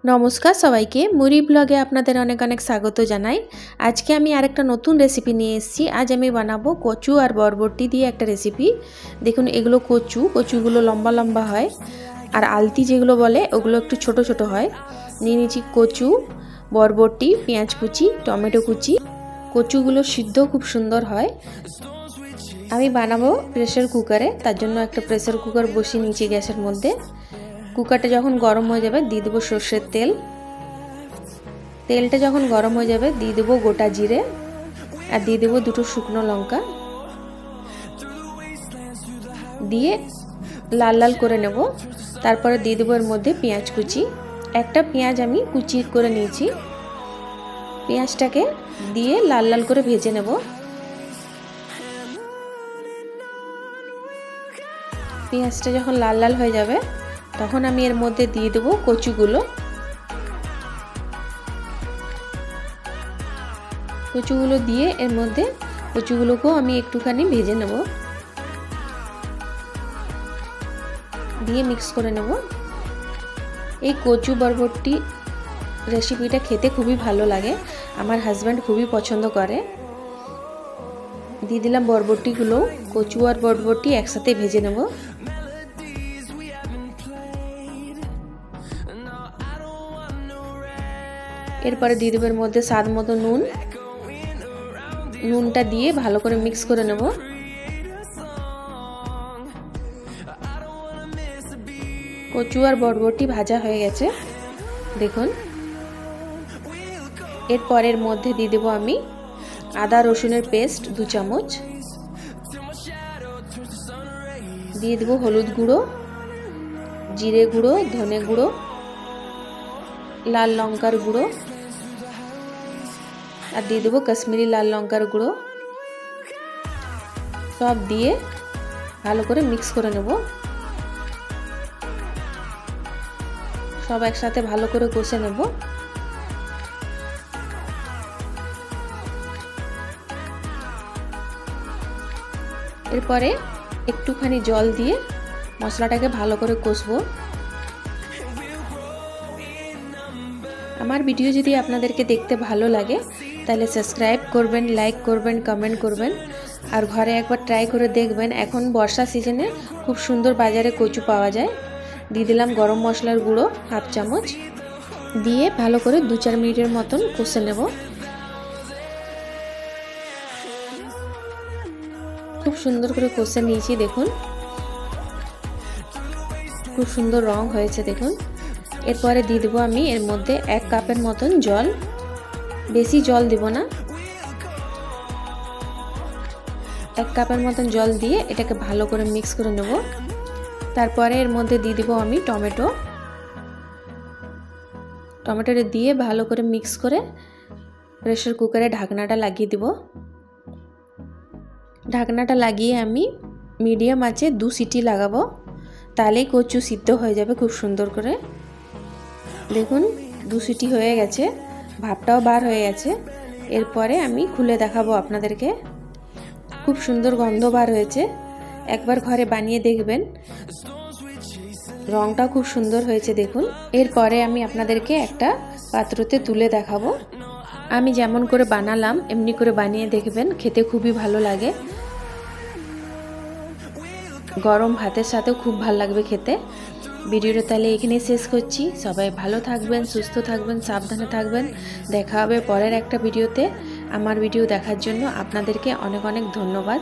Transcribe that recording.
নমস্কার সবাইকে মুড়ি ব্লগে আপনাদের অনেক অনেক স্বাগত জানাই। আজকে আমি আরেকটা নতুন রেসিপি নিয়ে এসেছি। আজ আমি বানাবো কচু আর বরবটি দিয়ে একটা রেসিপি। দেখুন এগুলো কচুগুলো লম্বা লম্বা হয়, আর আলতি যেগুলো বলে ওগুলো একটু ছোট ছোট হয়। নিয়ে নিচ্ছি কচু, বরবটি, পেঁয়াজ কুচি, টমেটো কুচি। কচুগুলো সিদ্ধ খুব সুন্দর হয়। আমি বানাবো প্রেসার কুকারে, তার জন্য একটা প্রেসার কুকার বসিয়ে নিয়েছি গ্যাসের মধ্যে। কুকারটা যখন গরম হয়ে যাবে দিয়ে দেবো সর্ষের তেল। তেলটা যখন গরম হয়ে যাবে দিয়ে দেবো গোটা জিরে আর দিয়ে দেবো দুটো শুকনো লঙ্কা, দিয়ে লাল লাল করে নেব। তারপরে দিয়ে দেবো এর মধ্যে পেঁয়াজ কুচি। একটা পেঁয়াজ আমি কুচি করে নিয়েছি। পেঁয়াজটাকে দিয়ে লাল লাল করে ভেজে নেব। পেঁয়াজটা যখন লাল লাল হয়ে যাবে তখন আমি এর মধ্যে দিয়ে দেবো কচুগুলো দিয়ে এর মধ্যে কচুগুলোকেও আমি একটুখানি ভেজে নেব, দিয়ে মিক্স করে নেব। এই কচু বরবটি রেসিপিটা খেতে খুবই ভালো লাগে, আমার হাজব্যান্ড খুবই পছন্দ করে। দিয়ে দিলাম বরবটিগুলো, কচু আর বরবটি একসাথে ভেজে নেব। এরপরে দিয়ে দেবো এর মধ্যে স্বাদ মতো নুনটা দিয়ে ভালো করে মিক্স করে নেব। কচু আর বরবটি ভাজা হয়ে গেছে দেখুন। এরপরের মধ্যে দিয়ে দেবো আমি আদা রসুনের পেস্ট 2 চামচ, দিয়ে দেবো হলুদ গুঁড়ো, জিরে গুঁড়ো, ধনে গুঁড়ো, লাল লঙ্কার গুঁড়ো আর দিয়ে দেবো কাশ্মীরি লাল লঙ্কার গুঁড়ো। সব দিয়ে ভালো করে মিক্স করে নেব। সব একসাথে ভালো করে কষে নেব। এরপরে একটুখানি জল দিয়ে মশলাটাকে ভালো করে কষবো। আমার ভিডিও যদি আপনাদেরকে দেখতে ভালো লাগে তাহলে সাবস্ক্রাইব করবেন, লাইক করবেন, কমেন্ট করবেন আর ঘরে একবার ট্রাই করে দেখবেন। এখন বর্ষা সিজনে খুব সুন্দর বাজারে কচু পাওয়া যায়। দিয়ে দিলাম গরম মশলার গুঁড়ো 1/2 চামচ, দিয়ে ভালো করে 2-4 মিনিটের মতন কষে নেব। খুব সুন্দর করে কষে নিয়েছি দেখুন, খুব সুন্দর রং হয়েছে দেখুন। এরপরে দিয়ে দেবো আমি এর মধ্যে 1 কাপের মতন জল, বেশি জল দেব না। 1 কাপের মতন জল দিয়ে এটাকে ভালো করে মিক্স করে নেব। তারপরে এর মধ্যে দিয়ে দেবো আমি টমেটোটা দিয়ে ভালো করে মিক্স করে প্রেসার কুকারে ঢাকনাটা লাগিয়ে দেব। ঢাকনাটা লাগিয়ে আমি মিডিয়াম আঁচে 2 সিটি লাগাবো, তাহলেই কচু সিদ্ধ হয়ে যাবে খুব সুন্দর করে। দেখুন 2 সিটি হয়ে গেছে, ভাপটাও বার হয়ে গেছে। এরপরে আমি খুলে দেখাবো আপনাদেরকে। খুব সুন্দর গন্ধ বার হয়েছে, একবার ঘরে বানিয়ে দেখবেন। রংটাও খুব সুন্দর হয়েছে দেখুন। এরপরে আমি আপনাদেরকে একটা পাত্রতে তুলে দেখাবো। আমি যেমন করে বানালাম এমনি করে বানিয়ে দেখবেন, খেতে খুবই ভালো লাগে। গরম ভাতের সাথেও খুব ভালো লাগবে খেতে। ভিডিওটা তাহলে এখানেই শেষ করছি। সবাই ভালো থাকবেন, সুস্থ থাকবেন, সাবধানে থাকবেন। দেখা হবে পরের একটা ভিডিওতে। আমার ভিডিও দেখার জন্য আপনাদেরকে অনেক অনেক ধন্যবাদ।